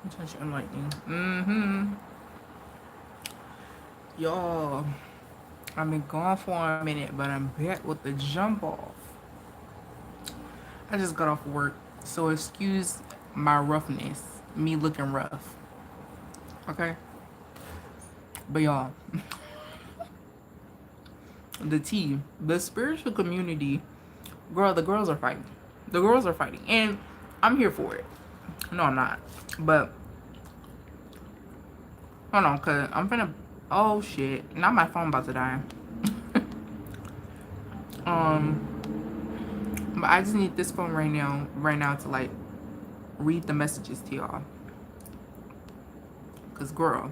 Attention and lightning. Mm-hmm. Y'all, I've been gone for a minute, but I'm back with the jump off. I just got off work, so excuse my roughness, me looking rough. Okay? But y'all, the tea, the spiritual community, girl, the girls are fighting. The girls are fighting. And I'm here for it. No, I'm not. But, hold on, because I'm finna, oh shit. Now my phone about to die. um, but I just need this phone right now to like read the messages to y'all. Because, girl,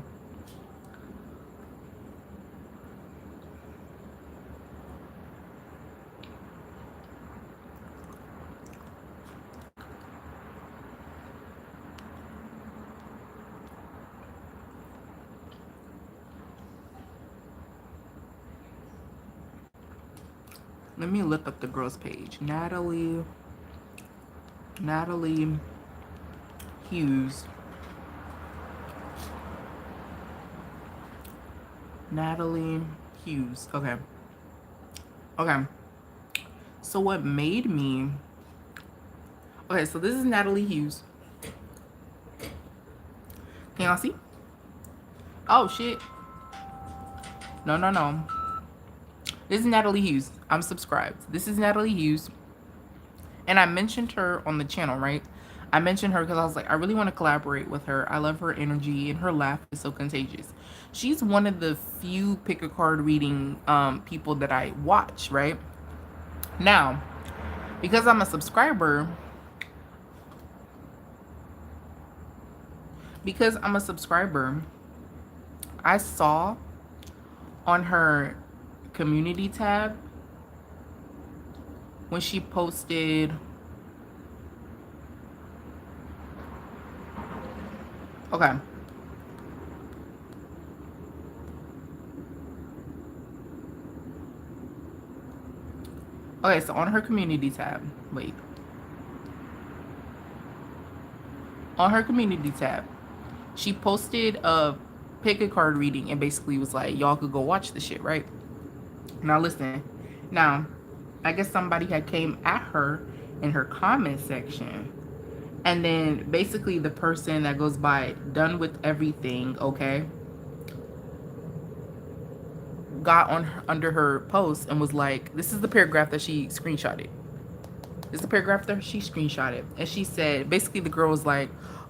let me look up the girls page. Natalie Hughes. Natalie Hughes. Okay. Okay. So what made me... Okay, so this is Natalie Hughes. Can y'all see? Oh, shit. No, no, no. This is Natalie Hughes. I'm subscribed. This is Natalie Hughes. And I mentioned her on the channel, right? I mentioned her because I was like, I really want to collaborate with her. I love her energy and her laugh is so contagious. She's one of the few pick a card reading people that I watch, right? Now, because I'm a subscriber, I saw on her community tab when she posted, okay, so on her community tab, on her community tab, she posted a pick a card reading and basically was like, y'all could go watch the shit, right? Now listen, now I guess somebody had came at her in her comment section, and then basically the person that goes by done with everything, okay, got on under her post and was like, this is the paragraph that she screenshotted. This is the paragraph that she screenshotted. And she said, basically the girl was like,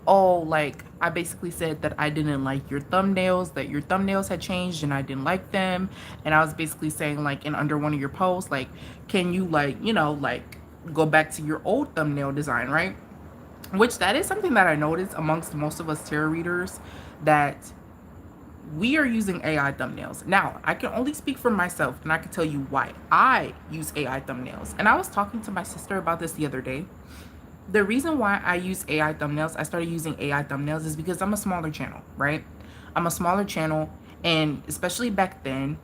oh, like, I basically said that I didn't like your thumbnails, that your thumbnails had changed and I didn't like them. And I was basically saying, like, in under one of your posts, like, can you, like, you know, like, go back to your old thumbnail design, right? Which that is something that I noticed amongst most of us tarot readers, that we are using AI thumbnails. Now, I can only speak for myself, and I can tell you why I use AI thumbnails. And I was talking to my sister about this the other day. The reason why I use AI thumbnails, I started using AI thumbnails, is because I'm a smaller channel, right? I'm a smaller channel, and especially back then,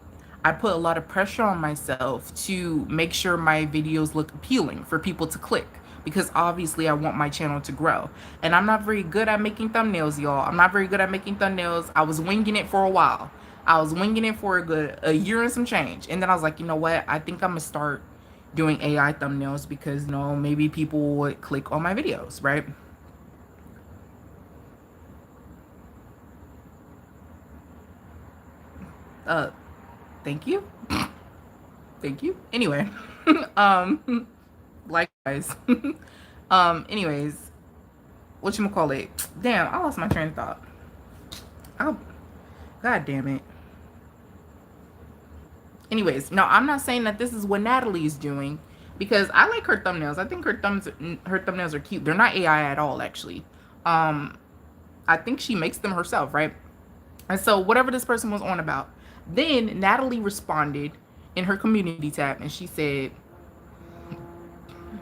I put a lot of pressure on myself to make sure my videos look appealing for people to click, because obviously I want my channel to grow. And I'm not very good at making thumbnails, y'all. I'm not very good at making thumbnails. I was winging it for a while. I was winging it for a year and some change. And then I was like, you know what? I think I'm going to start doing AI thumbnails because, you know, maybe people would click on my videos, right? Thank you. Thank you. Anyway, likewise. Anyways, whatchamacallit? Damn, I lost my train of thought. Oh, god damn it. Anyways, no, I'm not saying that this is what Natalie is doing, because I like her thumbnails. I think her thumbnails are cute. They're not AI at all, actually. I think she makes them herself, right? And so whatever this person was on about, then Natalie responded in her community tab, and she said,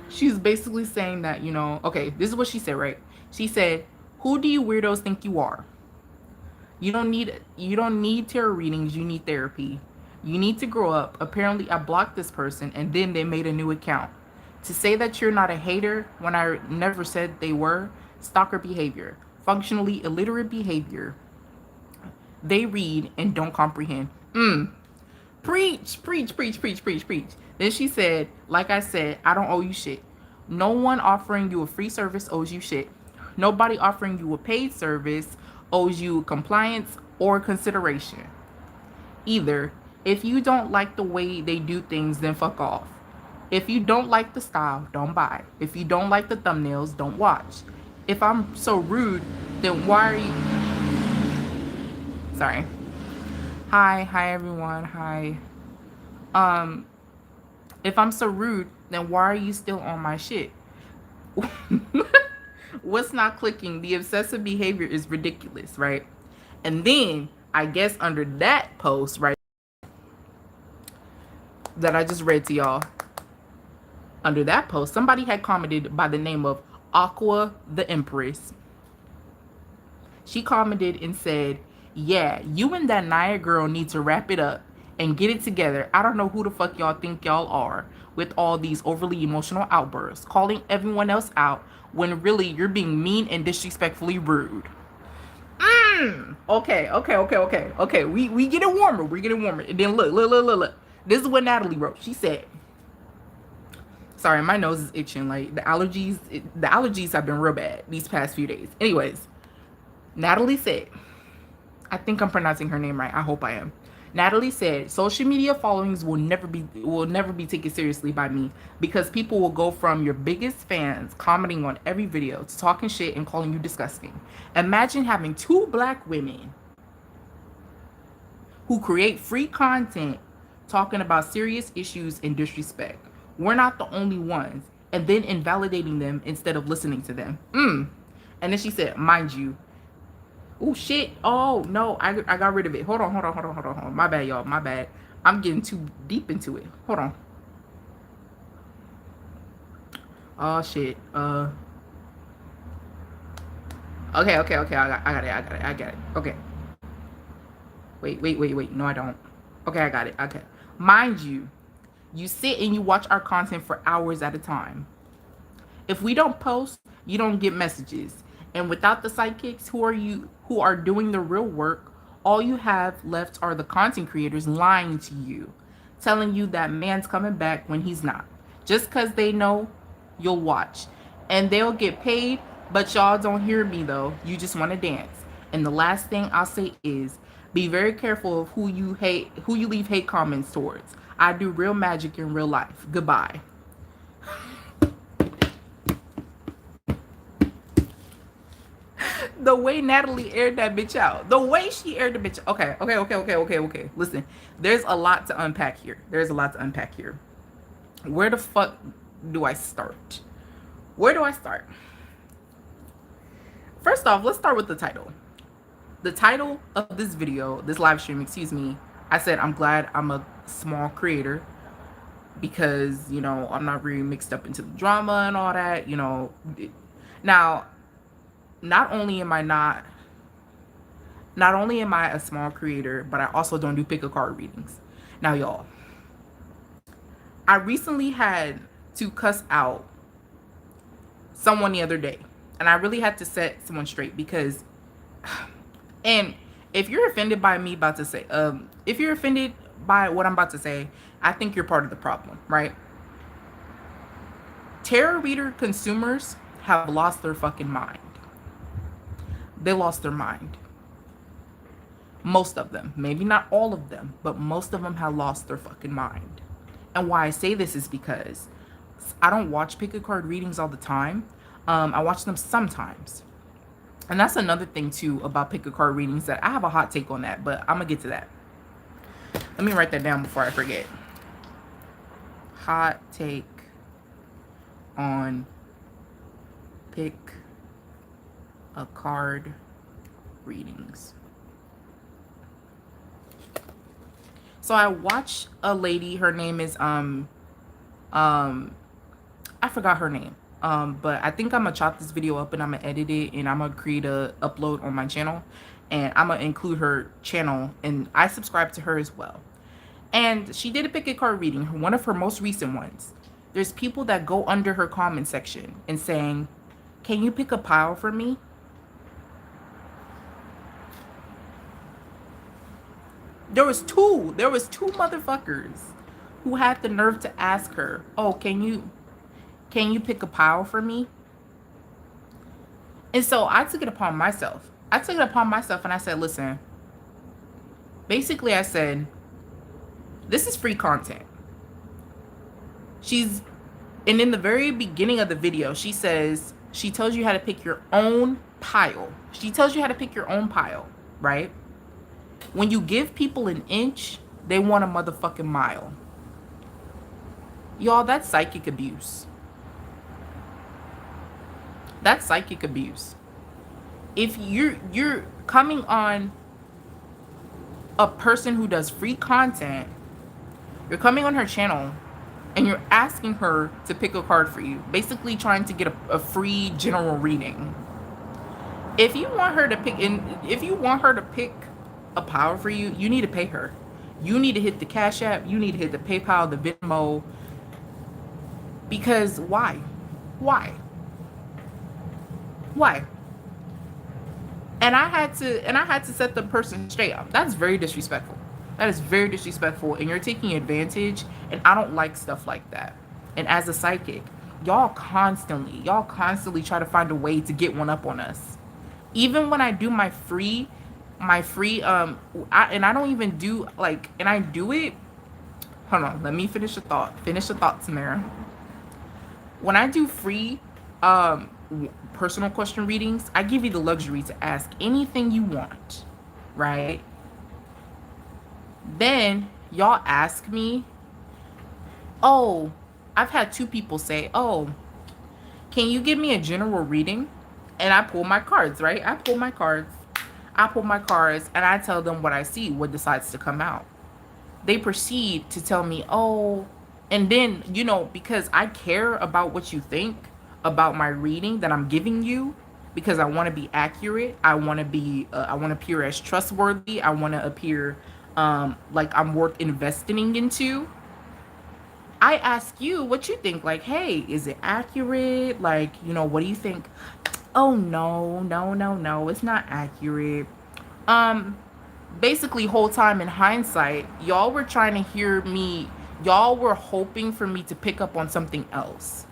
she's basically saying that, you know, okay, this is what she said, right? She said, who do you weirdos think you are? You don't need tarot readings, you need therapy. You need to grow up. Apparently I blocked this person and then they made a new account. To say that you're not a hater when I never said they were, stalker behavior. functionally illiterate behavior. They read and don't comprehend. Preach, preach, preach, preach, preach, preach. Then she said, like I said, I don't owe you shit. No one offering you a free service owes you shit. Nobody offering you a paid service owes you compliance or consideration. Either, if you don't like the way they do things, then fuck off. If you don't like the style, don't buy. If you don't like the thumbnails, don't watch. If I'm so rude, then why are you... Sorry. Hi everyone. Hi. If I'm so rude, then why are you still on my shit? What's not clicking? The obsessive behavior is ridiculous, right? And then I guess under that post, right, that I just read to y'all, under that post, somebody had commented by the name of Aqua the Empress. She commented and said, yeah, you and that Naya girl need to wrap it up and get it together. I don't know who the fuck y'all think y'all are with all these overly emotional outbursts, calling everyone else out when really you're being mean and disrespectfully rude. Okay. We get it warmer. We're getting warmer. And then look. This is what Natalie wrote. She said, sorry, my nose is itching. Like the allergies have been real bad these past few days. Anyways, Natalie said, I think I'm pronouncing her name right. I hope I am. Natalie said, social media followings will never be taken seriously by me because people will go from your biggest fans commenting on every video to talking shit and calling you disgusting. Imagine having two black women who create free content talking about serious issues and disrespect. We're not the only ones. And then invalidating them instead of listening to them. And then she said, mind you, oh shit. Oh no, I got rid of it. Hold on. My bad, y'all. My bad. I'm getting too deep into it. Hold on. Oh shit. Okay. I got it. Okay. Wait. No, I don't. Okay, I got it. Okay. Mind you, you sit and you watch our content for hours at a time. If we don't post, you don't get messages. And without the sidekicks who are doing the real work, all you have left are the content creators lying to you, telling you that man's coming back when he's not. Just because they know you'll watch. And they'll get paid, but y'all don't hear me though. You just want to dance. And the last thing I'll say is, be very careful of who you leave hate comments towards. I do real magic in real life. Goodbye. The way Natalie aired that bitch out. The way she aired the bitch. Okay. Listen, there's a lot to unpack here. Where the fuck do I start? First off, let's start with the title. The title of this video, this live stream, I said I'm glad I'm a small creator because, you know, I'm not really mixed up into the drama and all that, you know. Now, not only am I a small creator, but I also don't do pick a card readings. Now, y'all, I recently had to cuss out someone the other day, and I really had to set someone straight because, and if you're offended by me about to say, if you're offended by what I'm about to say, I think you're part of the problem, right? Tarot reader consumers have lost their fucking mind. They lost their mind. Most of them, maybe not all of them, but most of them have lost their fucking mind. And why I say this is because I don't watch pick a card readings all the time. I watch them sometimes. And that's another thing too about pick a card readings that I have a hot take on that, but I'm gonna get to that. Let me write that down before I forget. Hot take on pick a card readings. So I watched a lady, her name is I forgot her name. But I think I'm gonna chop this video up and I'm gonna edit it and I'm gonna create a upload on my channel and I'm gonna include her channel, and I subscribe to her as well. And she did a pick a card reading, one of her most recent ones. There's people that go under her comment section and saying, can you pick a pile for me? There was two motherfuckers who had the nerve to ask her, "Oh, can you pick a pile for me?" And so I took it upon myself. And I said, "Listen." Basically, I said, "This is free content." She's And in the very beginning of the video, she says she tells you how to pick your own pile. She tells you how to pick your own pile, right? When you give people an inch, they want a motherfucking mile. Y'all, that's psychic abuse. That's psychic abuse. If you're coming on a person who does free content, you're coming on her channel and you're asking her to pick a card for you, basically trying to get a free general reading. If you want her to pick a power for you, you need to pay her. You need to hit the Cash App, you need to hit the PayPal, the Venmo. Because why? Why? Why? And I had to set the person straight up. That's very disrespectful. That is very disrespectful, and you're taking advantage, and I don't like stuff like that. And as a psychic, y'all constantly try to find a way to get one up on us. Even when I do my free I don't even do like, and I do it. Hold on, let me finish the thought. Finish the thought, Samara. When I do free personal question readings, I give you the luxury to ask anything you want, right? Then y'all ask me, "Oh," I've had two people say, "Oh, can you give me a general reading?" And I pull my cards, right? I pull my cards, and I tell them what I see, what decides to come out. They proceed to tell me, "Oh," and then, because I care about what you think about my reading that I'm giving you, because I want to be accurate. I want to appear as trustworthy. I want to appear like I'm worth investing into. I ask you what you think. Like, hey, is it accurate? Like, what do you think? "Oh, no, it's not accurate." Basically, whole time in hindsight, y'all were trying to hear me. Y'all were hoping for me to pick up on something else,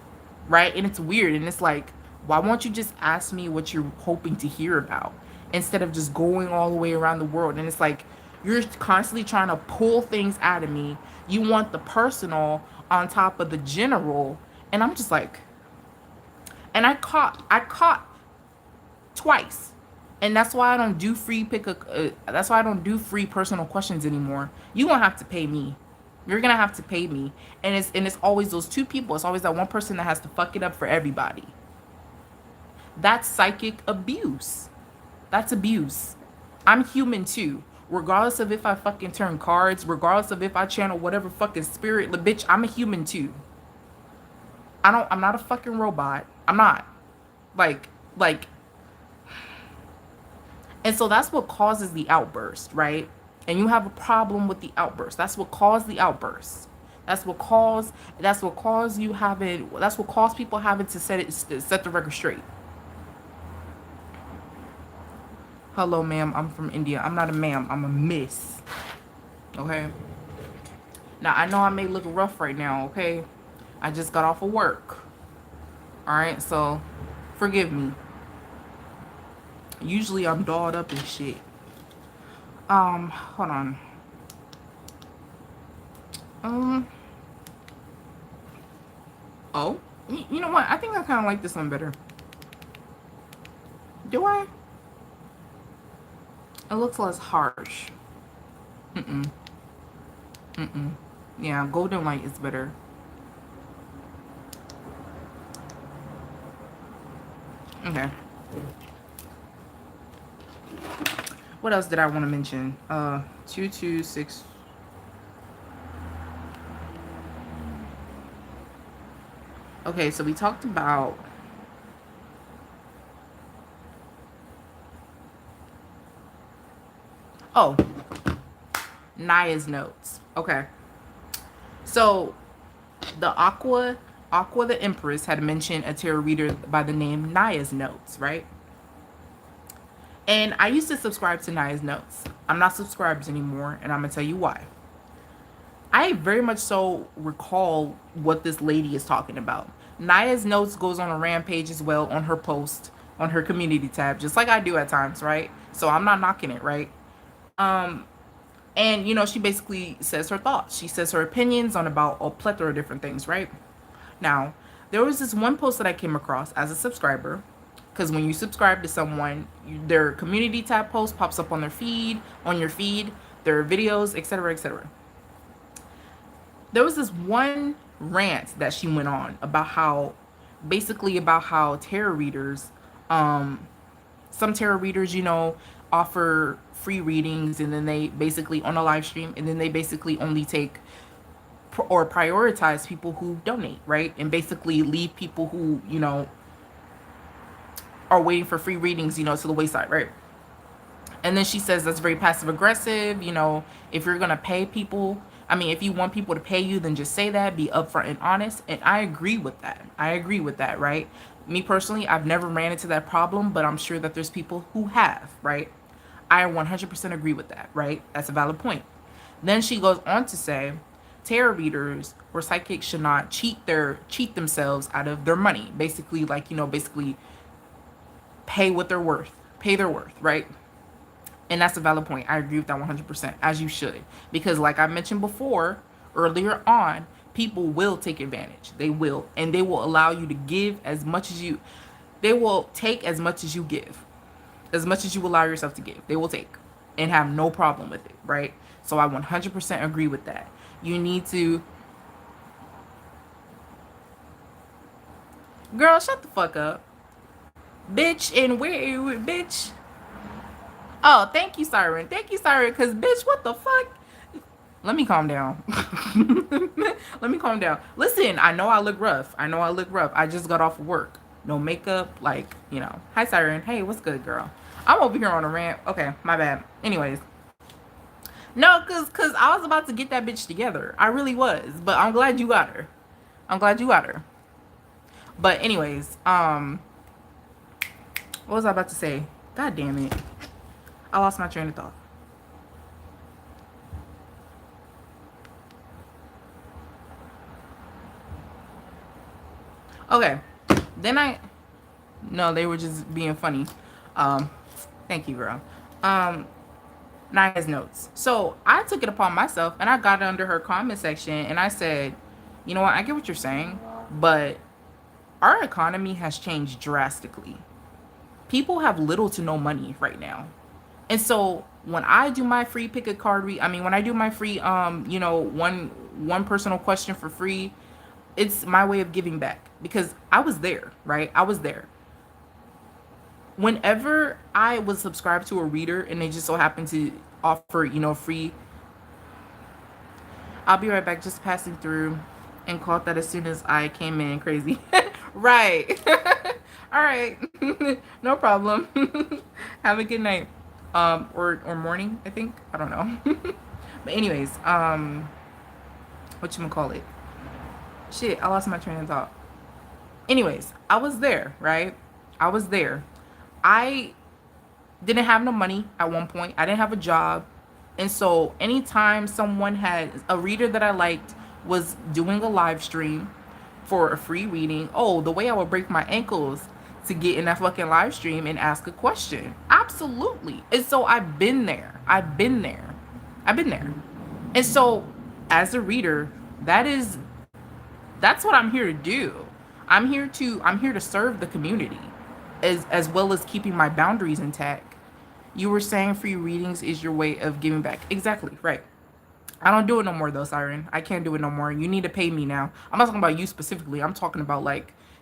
right? And it's weird. And it's like, why won't you just ask me what you're hoping to hear about instead of just going all the way around the world? And it's like, you're constantly trying to pull things out of me. You want the personal on top of the general. And I'm just like, and I caught twice. And that's why I don't do that's why I don't do free personal questions anymore. You won't have to pay me. You're gonna have to pay me. And it's always those two people. It's always that one person that has to fuck it up for everybody. That's psychic abuse. That's abuse. I'm human too. Regardless of if I fucking turn cards, regardless of if I channel whatever fucking spirit, bitch, I'm a human too. I'm not a fucking robot. I'm not. Like, and so that's what causes the outburst, right? And you have a problem with the outburst. That's what caused the outburst. That's what caused people having to set the record straight. "Hello, ma'am. I'm from India." I'm not a ma'am. I'm a miss. Okay? Now, I know I may look rough right now, okay? I just got off of work. Alright? So, forgive me. Usually I'm dolled up and shit. Hold on. Oh, you know what? I think I kind of like this one better. Do I? It looks less harsh. Yeah, golden light is better. Okay. What else did I want to mention? 226. Okay, so we talked about Naya's notes. Okay. So the Aqua the Empress had mentioned a tarot reader by the name Naya's notes, right? And I used to subscribe to Naya's Notes. I'm not subscribed anymore, and I'm gonna tell you why. I very much so recall what this lady is talking about. Naya's Notes goes on a rampage as well on her post, on her community tab, just like I do at times, right? So I'm not knocking it, right? And she basically says her thoughts. She says her opinions on about a plethora of different things, right? Now, there was this one post that I came across as a subscriber, because when you subscribe to someone, their community tab post pops up on their feed, on your feed, their videos, etc., etc. There was this one rant that she went on about how, basically about how tarot readers, some tarot readers, offer free readings, and then they basically on a live stream, and then they basically only take or prioritize people who donate, right? And basically leave people who, are waiting for free readings, to the wayside, right? And then she says that's very passive aggressive. If you're going to pay people, if you want people to pay you, then just say that, be upfront and honest. And I agree with that. Right? Me personally, I've never ran into that problem, but I'm sure that there's people who have, right? I 100% agree with that, right? That's a valid point. Then she goes on to say, tarot readers or psychics should not cheat themselves out of their money. Basically, basically pay their worth, right? And that's a valid point. I agree with that 100%, as you should. Because like I mentioned before, earlier on, people will take advantage. They will. And they will allow you to give as much as they will take as much as you give. As much as you allow yourself to give. They will take. And have no problem with it, right? So I 100% agree with that. You need to... Girl, shut the fuck up. Bitch, and where... Bitch... Oh, thank you, Siren. Because, bitch, what the fuck? Let me calm down. Let me calm down. Listen, I know I look rough. I just got off of work. No makeup, Hi, Siren. Hey, what's good, girl? I'm over here on a rant. Okay, my bad. Anyways. No, because I was about to get that bitch together. I really was. But I'm glad you got her. But anyways, what was I about to say? God damn it. I lost my train of thought. Okay. Then no, they were just being funny. Thank you, girl. Naya's Notes. So I took it upon myself and I got under her comment section and I said, you know what, I get what you're saying, but our economy has changed drastically. People have little to no money right now. And so when I do my free pick a card when I do my free one personal question for free, it's my way of giving back because I was there, right? I was there. Whenever I was subscribed to a reader and they just so happened to offer, free, I'll be right back, just passing through, and caught that as soon as I came in. Crazy. Right. All right. No problem. Have a good night. Or morning, I think. I don't know. But anyways, whatchamacallit? Shit, I lost my train of thought. Anyways, I was there, right? I didn't have no money at one point. I didn't have a job. And so anytime someone had a reader that I liked was doing a live stream for a free reading, the way I would break my ankles to get in that fucking live stream and ask a question. Absolutely. And so I've been there. And so as a reader, that's what I'm here to do. I'm here to serve the community as well as keeping my boundaries intact. You were saying free readings is your way of giving back. Exactly, right. I don't do it no more though, Siren. I can't do it no more. You need to pay me now. I'm not talking about you specifically. I'm talking about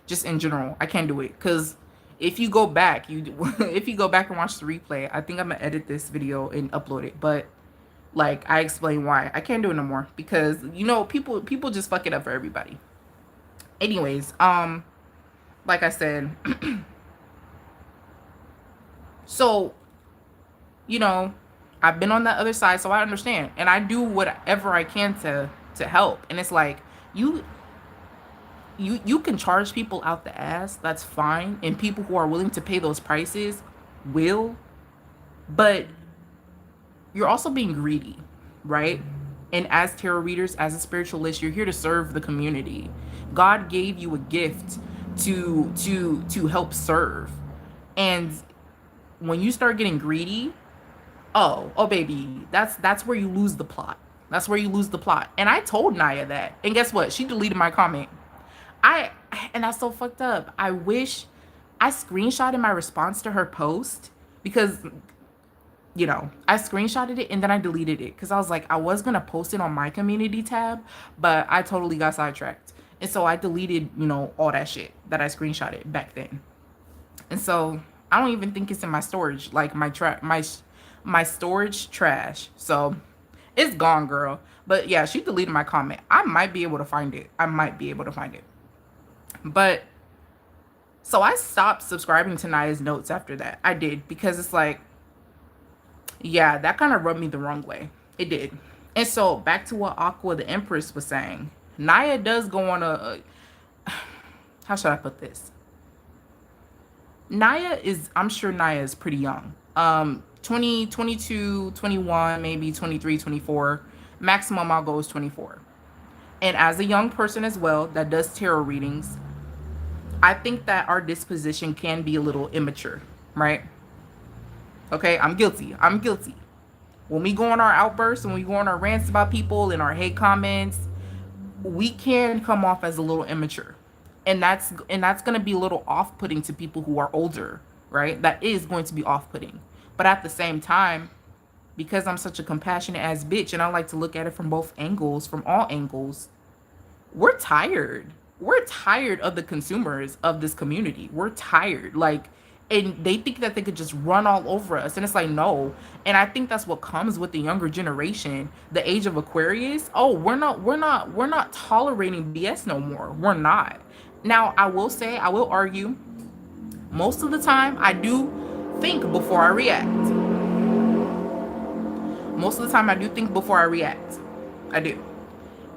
just in general. I can't do it because if you go back, if you go back and watch the replay, I think I'm gonna edit this video and upload it. But I explain why I can't do it no more because people just fuck it up for everybody. Anyways, like I said, so I've been on that other side, so I understand, and I do whatever I can to help. And it's like you can charge people out the ass, that's fine, and people who are willing to pay those prices will, But you're also being greedy, right? And as tarot readers, as a spiritualist, you're here to serve the community. God gave you a gift to help serve. And when you start getting greedy, oh baby, that's where you lose the plot. That's where you lose the plot. And I told Naya that. And guess what? She deleted my comment. I and that's so fucked up. I wish I screenshotted my response to her post because I screenshotted it and then I deleted it because I was like, I was gonna post it on my community tab, but I totally got sidetracked. And so I deleted, all that shit that I screenshotted back then. And so I don't even think it's in my storage, like my storage trash. So it's gone, girl. But yeah, she deleted my comment. I might be able to find it. I might be able to find it. But so I stopped subscribing to Naya's notes after that. I did because it's like, yeah, that kind of rubbed me the wrong way. It did. And so back to what Aqua the Empress was saying. Naya does go on how should I put this? I'm sure Naya is pretty young. 20, 22, 21, maybe 23, 24. Maximum I'll go is 24. And as a young person as well that does tarot readings, I think that our disposition can be a little immature, right? Okay, I'm guilty. I'm guilty. When we go on our outbursts and we go on our rants about people and our hate comments, we can come off as a little immature. And that's going to be a little off-putting to people who are older, right? That is going to be off-putting. But at the same time, because I'm such a compassionate ass bitch and I like to look at it from both angles, from all angles, we're tired. We're tired of the consumers of this community. We're tired. Like, and they think that they could just run all over us. And it's like, no. And I think that's what comes with the younger generation, the age of Aquarius. Oh, we're not tolerating BS no more. We're not. Now, I will say, I will argue, most of the time I do think before I react. Most of the time I do think before I react. I do.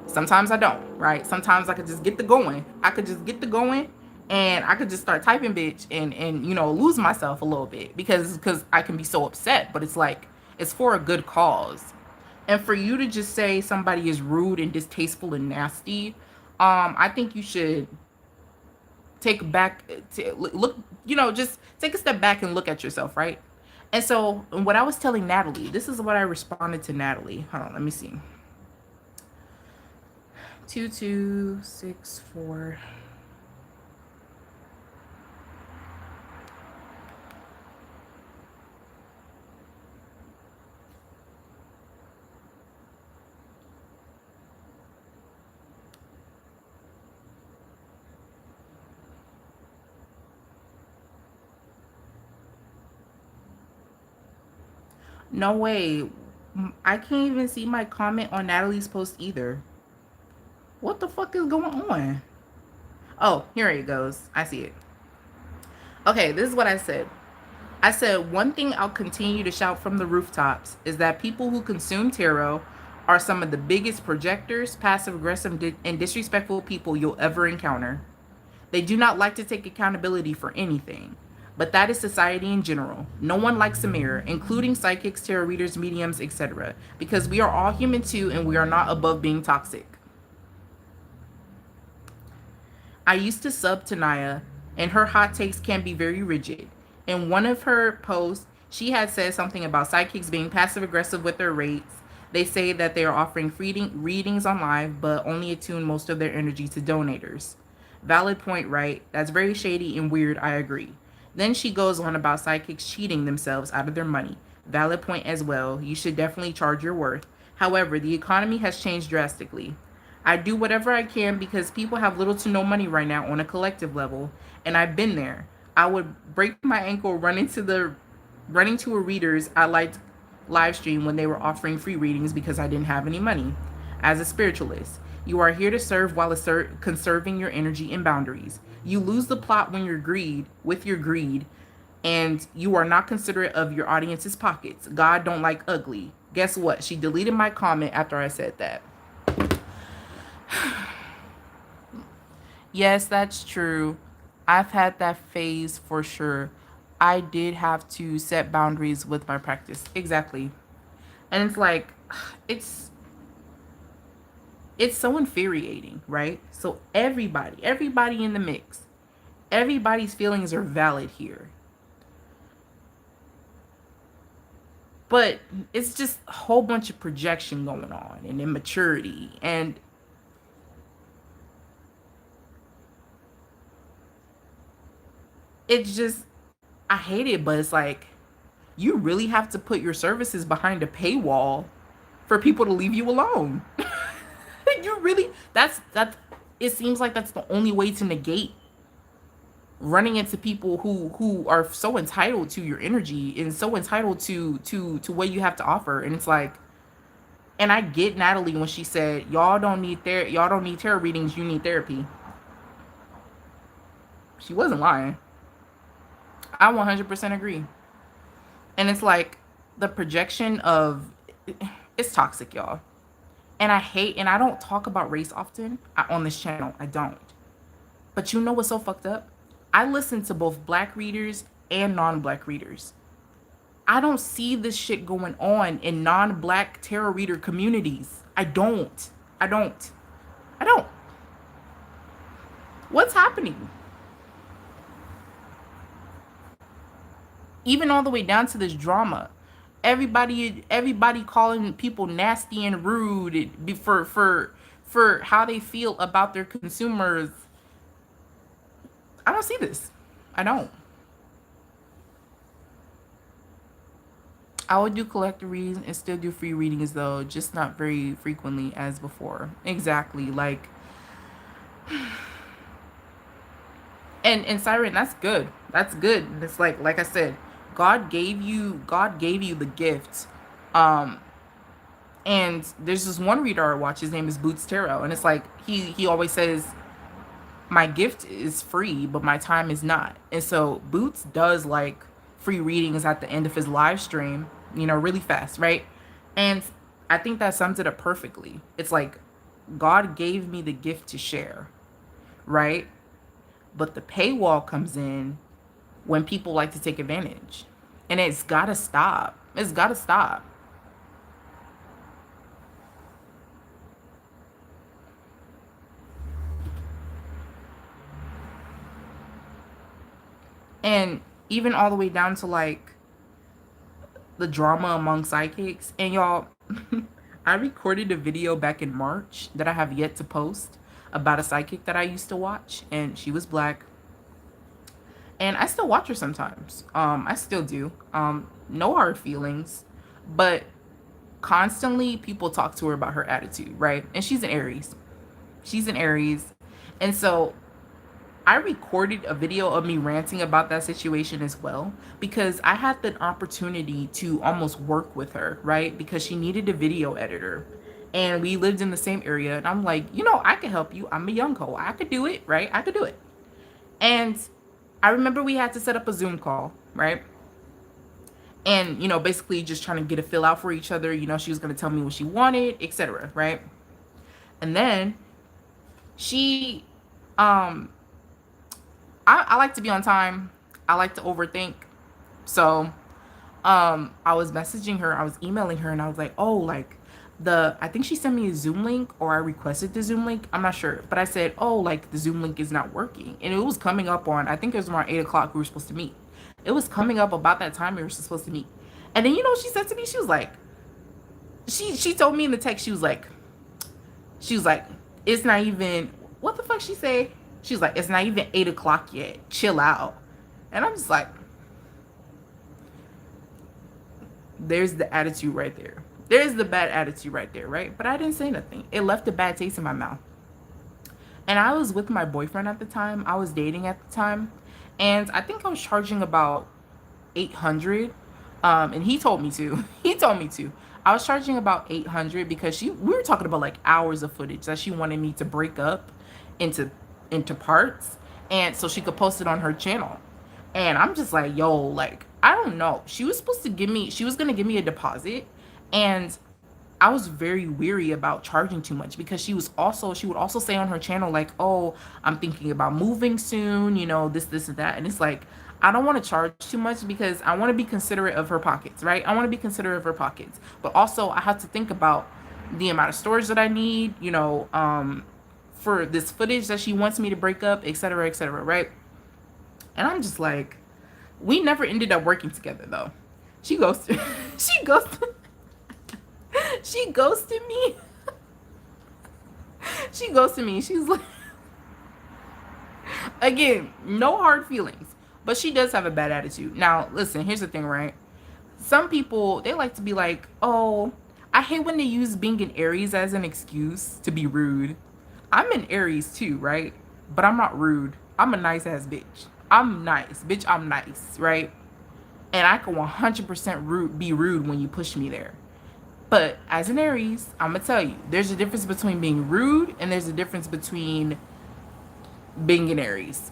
Sometimes I don't, right? Sometimes I could just get the going. I could just get the going and I could just start typing bitch and lose myself a little bit because I can be so upset, but it's like it's for a good cause. And for you to just say somebody is rude and distasteful and nasty, I think you should take back look, just take a step back and look at yourself, right? And so what I was telling Natalie, this is what I responded to Natalie. Hold on, let me see. 2264. No way. I can't even see my comment on Natalie's post either. What the fuck is going on? Oh, here it goes. I see it. Okay, this is what I said. I said, one thing I'll continue to shout from the rooftops is that people who consume tarot are some of the biggest projectors, passive aggressive, and disrespectful people you'll ever encounter. They do not like to take accountability for anything. But that is society in general. No one likes a mirror, including psychics, tarot readers, mediums, etc. Because we are all human too, and we are not above being toxic. I used to sub to Naya, and her hot takes can be very rigid. In one of her posts, she had said something about psychics being passive aggressive with their rates. They say that they are offering free readings on live, but only attune most of their energy to donators. Valid point, right? That's very shady and weird, I agree. Then she goes on about psychics cheating themselves out of their money. Valid point as well. You should definitely charge your worth. However, the economy has changed drastically. I do whatever I can because people have little to no money right now on a collective level, and I've been there. I would break my ankle running to a reader's I liked live stream when they were offering free readings because I didn't have any money. As a spiritualist, you are here to serve while conserving your energy and boundaries. You lose the plot when you're with your greed, and you are not considerate of your audience's pockets. God don't like ugly. Guess what? She deleted my comment after I said that. Yes, that's true. I've had that phase for sure. I did have to set boundaries with my practice. Exactly. And it's like, it's it's so infuriating, right? So everybody in the mix, everybody's feelings are valid here. But it's just a whole bunch of projection going on and immaturity. And it's just, I hate it, but it's like, you really have to put your services behind a paywall for people to leave you alone. You really, that's it seems like that's the only way to negate running into people who are so entitled to your energy and so entitled to what you have to offer. And it's like, and I get Natalie when she said, y'all don't need tarot readings, you need therapy. She wasn't lying. I 100% agree. And it's like, the projection of, it's toxic, y'all. And I hate, and I don't talk about race often on this channel. I don't. But you know what's so fucked up? I listen to both black readers and non-black readers. I don't see this shit going on in non-black tarot reader communities. I don't. I don't. I don't. What's happening? Even all the way down to this drama. Everybody calling people nasty and rude for how they feel about their consumers. I don't see this. I don't. I would do collector readings and still do free readings though, just not very frequently as before. Exactly. Like, and Siren, that's good. That's good. It's like I said, God gave you the gift. Um and there's this one reader I watch, his name is Boots Tarot, and it's like he always says, my gift is free, but my time is not. And so Boots does like free readings at the end of his live stream, you know, really fast, right? And I think that sums it up perfectly. It's like, God gave me the gift to share, right? But the paywall comes in when people like to take advantage. And it's gotta stop. It's gotta stop. And even all the way down to like the drama among psychics. And y'all, I recorded a video back in March that I have yet to post about a psychic that I used to watch, and she was black. And I still watch her sometimes. I still do. No hard feelings, but constantly people talk to her about her attitude, right? And she's an Aries. She's an Aries. And so I recorded a video of me ranting about that situation as well, because I had the opportunity to almost work with her, right? Because she needed a video editor and we lived in the same area. And I'm like, you know, I can help you. I'm a young ho. I could do it, right? I could do it. And I remember we had to set up a Zoom call, right? And, you know, basically just trying to get a feel out for each other. You know, she was going to tell me what she wanted, etc., right? And then she, I like to be on time. I like to overthink. So, I was messaging her, I was emailing her, and I was like, oh, like, I think she sent me a Zoom link, or I requested the Zoom link. I'm not sure. But I said, oh, like, the Zoom link is not working. And it was coming up on, I think it was around 8 o'clock we were supposed to meet. It was coming up about that time we were supposed to meet. And then, you know what she said to me? She was like, she told me in the text, she was like, it's not even, what the fuck she say? She was like, it's not even 8 o'clock yet. Chill out. And I'm just like, there's the attitude right there. There's the bad attitude right there, right? But I didn't say nothing. It left a bad taste in my mouth. And I was with my boyfriend at the time. I was dating at the time. And I think I was charging about 800. And he told me to. He told me to. I was charging about 800 because we were talking about like hours of footage that she wanted me to break up into parts, and so she could post it on her channel. And I'm just like, yo, like, I don't know. She was gonna give me a deposit, and I was very weary about charging too much because she would also say on her channel like, oh, I'm thinking about moving soon, you know, this and that. And it's like, I don't want to charge too much because I want to be considerate of her pockets, right? I want to be considerate of her pockets, but also I have to think about the amount of storage that I need, for this footage that she wants me to break up, et cetera, right? And I'm just like, we never ended up working together though. She goes, she goes, she ghosted me. She goes to me. She's like, again, no hard feelings, but she does have a bad attitude. Now, listen, here's the thing, right? Some people, they like to be like, oh, I hate when they use being an Aries as an excuse to be rude. I'm an Aries too, right? But I'm not rude. I'm a nice ass bitch. I'm nice. Bitch, I'm nice, right? And I can 100% be rude when you push me there. But as an Aries, I'm going to tell you, there's a difference between being rude and there's a difference between being an Aries.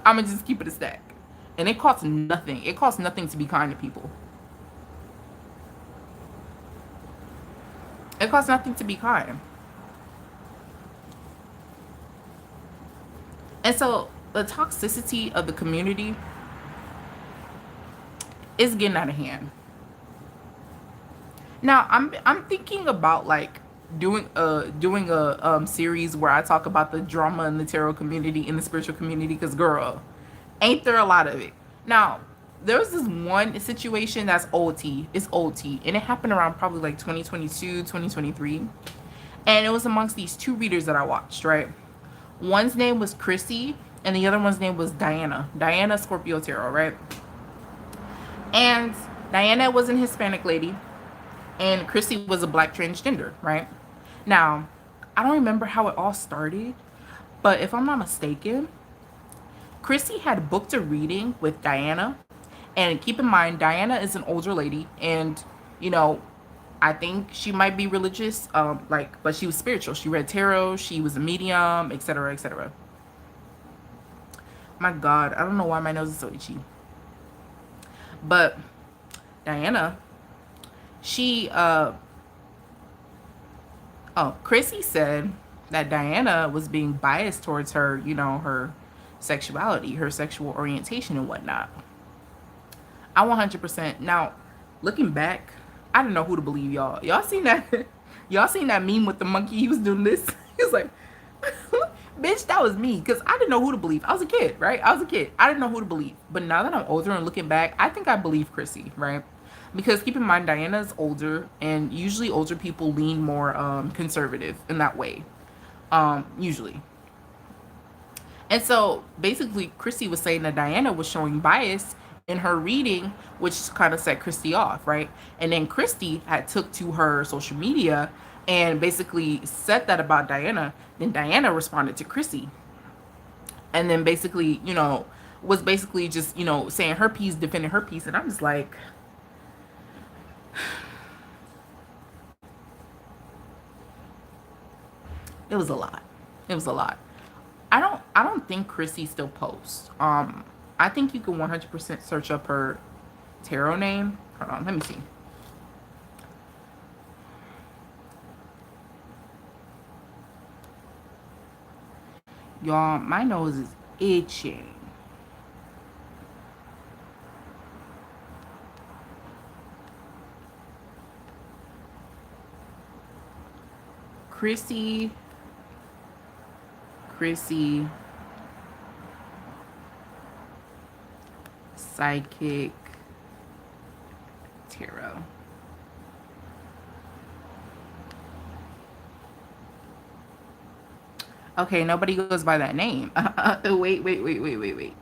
I'm going to just keep it a stack. And it costs nothing. It costs nothing to be kind to people. It costs nothing to be kind. And so the toxicity of the community is getting out of hand. Now I'm thinking about like doing a series where I talk about the drama in the tarot community, in the spiritual community, because girl, ain't there a lot of it. Now there was this one situation that's old tea. It's old tea, and it happened around probably like 2022, 2023, and it was amongst these two readers that I watched, right? One's name was Chrissy and the other one's name was Diana Scorpio Tarot, right? And Diana was an Hispanic lady and Chrissy was a black transgender, right? Now, I don't remember how it all started, but if I'm not mistaken, Chrissy had booked a reading with Diana. And keep in mind, Diana is an older lady, and I think she might be religious, but she was spiritual. She read tarot, she was a medium, etc., etc. My God, I don't know why my nose is so itchy. But Diana, Chrissy said that Diana was being biased towards her, her sexuality, her sexual orientation and whatnot. I 100%. Now, looking back, I didn't know who to believe, y'all. Y'all seen that? Y'all seen that meme with the monkey? He was doing this. He was like, bitch, that was me. Because I didn't know who to believe. I was a kid, right? I was a kid. I didn't know who to believe. But now that I'm older and looking back, I think I believe Chrissy, right? Because keep in mind, Diana's older. And usually older people lean more conservative in that way. Usually. And so basically, Chrissy was saying that Diana was showing bias in her reading, which kind of set Christy off, right? And then Christy had took to her social media and basically said that about Diana. Then Diana responded to Chrissy, and then basically, was basically just, saying her piece, defending her piece. And I'm just like, it was a lot. It was a lot. I don't think Chrissy still posts. I think you can 100% search up her tarot name. Hold on, let me see. Y'all, my nose is itching. Chrissy Psychic Tarot. Okay, nobody goes by that name. Wait.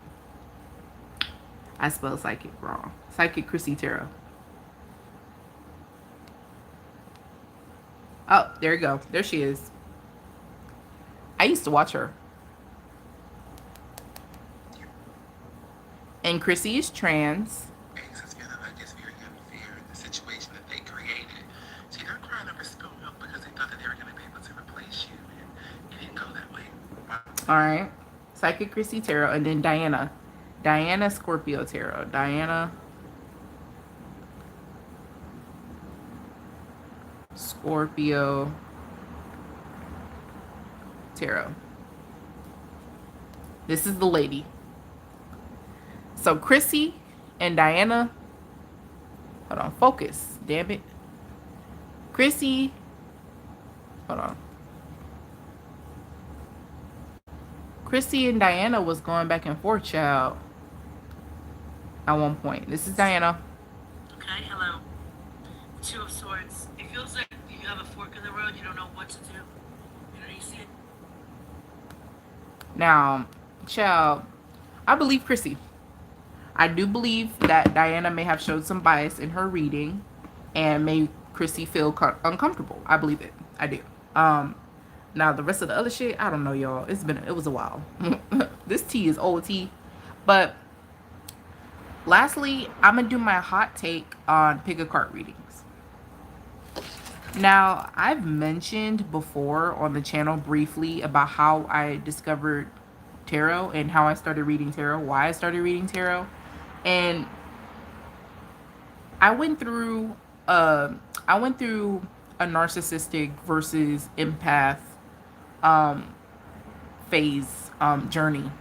I spelled psychic wrong. Psychic Chrissy Tarot. Oh, there you go. There she is. I used to watch her. And Chrissy is trans. It's kind of like it's very unfair, the situation that they created. See, they're crying over spilled milk because they thought that they were going to be able to replace you, and it didn't go that way. All right. Psychic Chrissy Tarot, and then Diana Scorpio Tarot. Diana Scorpio Tarot. This is the lady. So Chrissy and Diana, hold on, focus, damn it. Chrissy, hold on. Chrissy and Diana was going back and forth, child, at one point. This is Diana. Okay, hello. Two of Swords. It feels like you have a fork in the road, you don't know what to do. You know, you see it? Now, child, I believe Chrissy. I do believe that Diana may have showed some bias in her reading and made Chrissy feel uncomfortable. I believe it. I do. Now the rest of the other shit, I don't know, y'all. It was a while. This tea is old tea. But lastly, I'm gonna do my hot take on pick a card readings. Now, I've mentioned before on the channel briefly about how I discovered tarot and how I started reading tarot, why I started reading tarot. And I went through a narcissistic versus empath phase journey.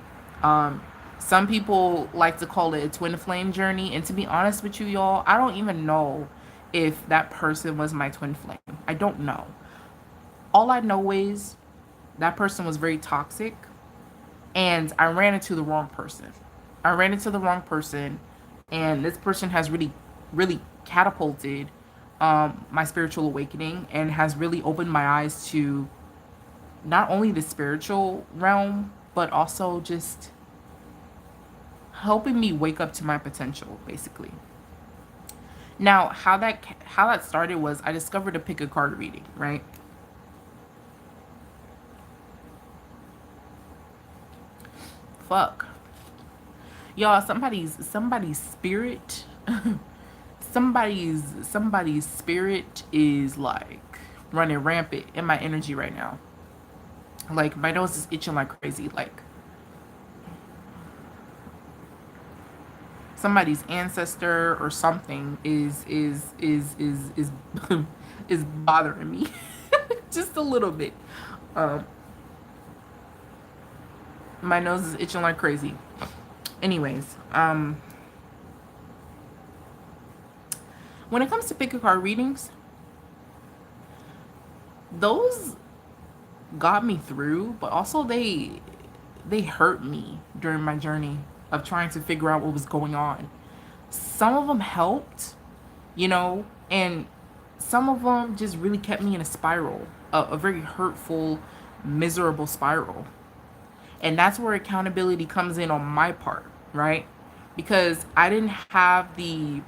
Some people like to call it a twin flame journey, and to be honest with you, y'all, I don't even know if that person was my twin flame. I don't know. All I know is that person was very toxic, and I ran into the wrong person. And this person has really, really catapulted my spiritual awakening and has really opened my eyes to not only the spiritual realm, but also just helping me wake up to my potential, basically. Now, how that started was I discovered a pick a card reading, right? Fuck. Y'all, somebody's spirit somebody's spirit is like running rampant in my energy right now. Like my nose is itching like crazy. Like somebody's ancestor or something is is bothering me just a little bit. My nose is itching like crazy. Anyways, when it comes to pick a card readings, those got me through, but also they hurt me during my journey of trying to figure out what was going on. Some of them helped, you know, and some of them just really kept me in a spiral, a very hurtful, miserable spiral. And that's where accountability comes in on my part, right? Because I didn't have the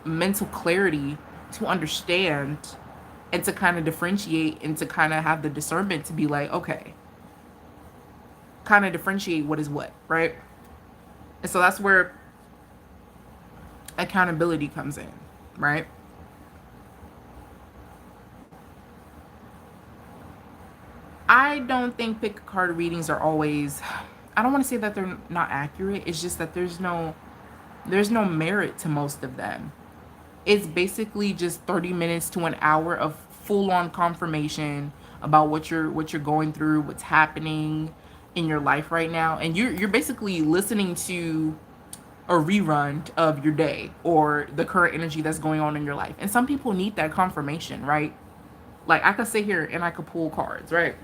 mental clarity to understand and to kind of differentiate and to kind of have the discernment to be like, okay, kind of differentiate what is what, right? And so that's where accountability comes in, right? I don't think pick a card readings are always, I don't want to say that they're not accurate. It's just that there's no merit to most of them. It's basically just 30 minutes to an hour of full-on confirmation about what you're going through, what's happening in your life right now, and you're basically listening to a rerun of your day or the current energy that's going on in your life. And some people need that confirmation, right? Like I could sit here and I could pull cards, right?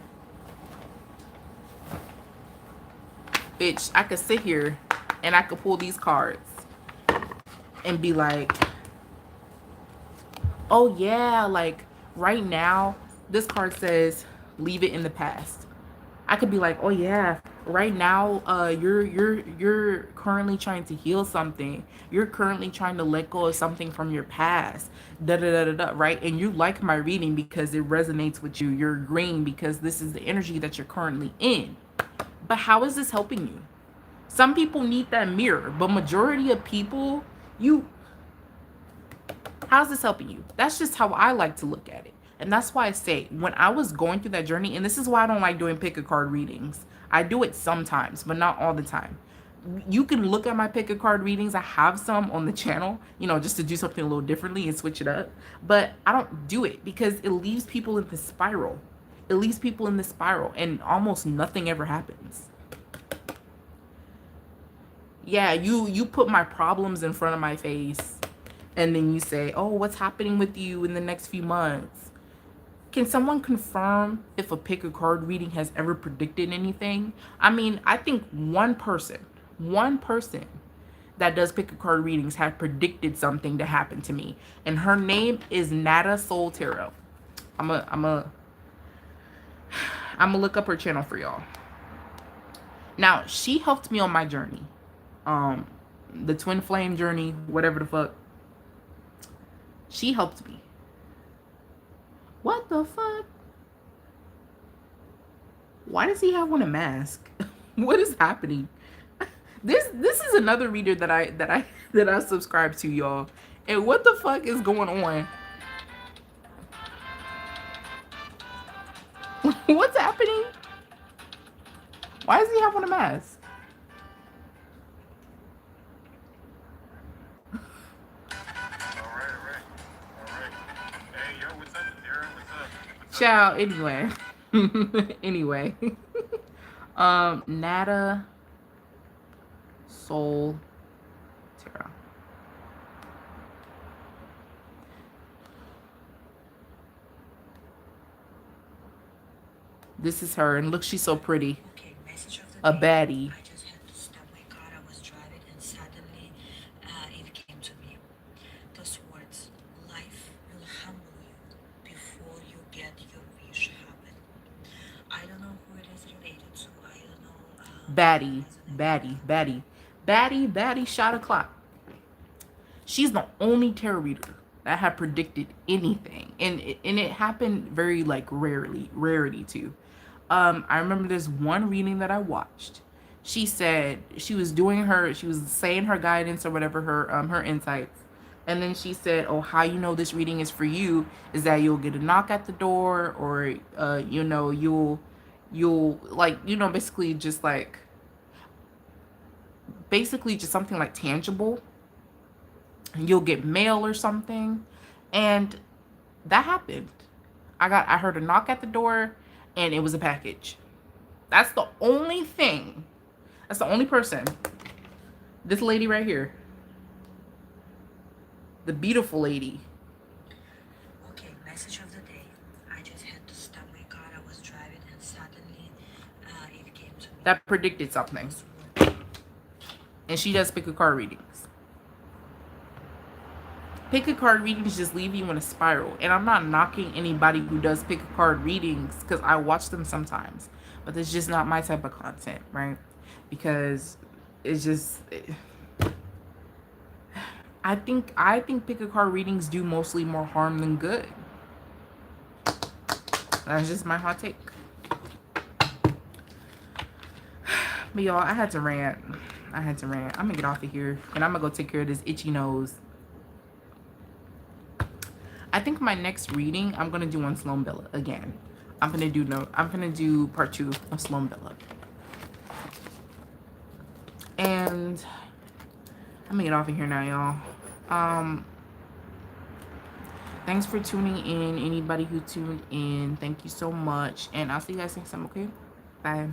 Bitch, I could sit here and I could pull these cards and be like, oh yeah, like right now, this card says leave it in the past. I could be like, oh yeah, right now, you're currently trying to heal something. You're currently trying to let go of something from your past. Da da da da da. Right? And you like my reading because it resonates with you. You're agreeing because this is the energy that you're currently in. But how is this helping you? Some people need that mirror, but majority of people, how's this helping you? That's just how I like to look at it. And that's why I say, when I was going through that journey, and this is why I don't like doing pick a card readings. I do it sometimes, but not all the time. You can look at my pick a card readings. I have some on the channel, you know, just to do something a little differently and switch it up. But I don't do it because it leaves people in the spiral. It leaves people in the spiral and almost nothing ever happens. Yeah, you put my problems in front of my face, and then you say, "Oh, what's happening with you in the next few months?" Can someone confirm if a pick a card reading has ever predicted anything? I mean, I think one person that does pick a card readings have predicted something to happen to me, and her name is Nata Soul Tarot. I'm gonna look up her channel for y'all. Now, she helped me on my journey. Um, the twin flame journey, whatever the fuck. She helped me. What the fuck? Why does he have on a mask? What is happening? This is another reader that I subscribe to, y'all. And what the fuck is going on? What's happening? Why does he have on a mask? All right. Hey, yo, what's up, Tara? What's up? Ciao. Anyway. Anyway. Nata Soul Tarot. This is her, and look, she's so pretty. Okay, message of the A day. baddie. I just had to stop my car. I was driving, and suddenly it came to me. Those words: life will humble you before you get your wish happen. I don't know who it is related to. I don't know. Baddie. It Baddie. Baddie shot o'clock. She's the only tarot reader that had predicted anything, and it happened very like rarity too. I remember this one reading that I watched. She said she was saying her guidance or whatever, her insights, and then she said, "Oh, how you know this reading is for you is that you'll get a knock at the door, or you'll like basically just something like tangible. You'll get mail or something," and that happened. I heard a knock at the door, and it was a package. That's the only thing. That's the only person. This lady right here. The beautiful lady. Okay, message of the day. I just had to stop my car. I was driving, and suddenly it came to me. That predicted something. And she does pick a card readings. Pick a card readings just leave you in a spiral. And I'm not knocking anybody who does pick a card readings, because I watch them sometimes. But it's just not my type of content, right? Because it's just... I think pick a card readings do mostly more harm than good. That's just my hot take. But y'all, I had to rant. I'm gonna get off of here, and I'm gonna go take care of this itchy nose. I think my next reading I'm gonna do on Sloan Bella again. I'm gonna do part 2 of Sloan Bella. And I'm gonna get off of here now, y'all. Thanks for tuning in. Anybody who tuned in, thank you so much. And I'll see you guys next time, okay? Bye.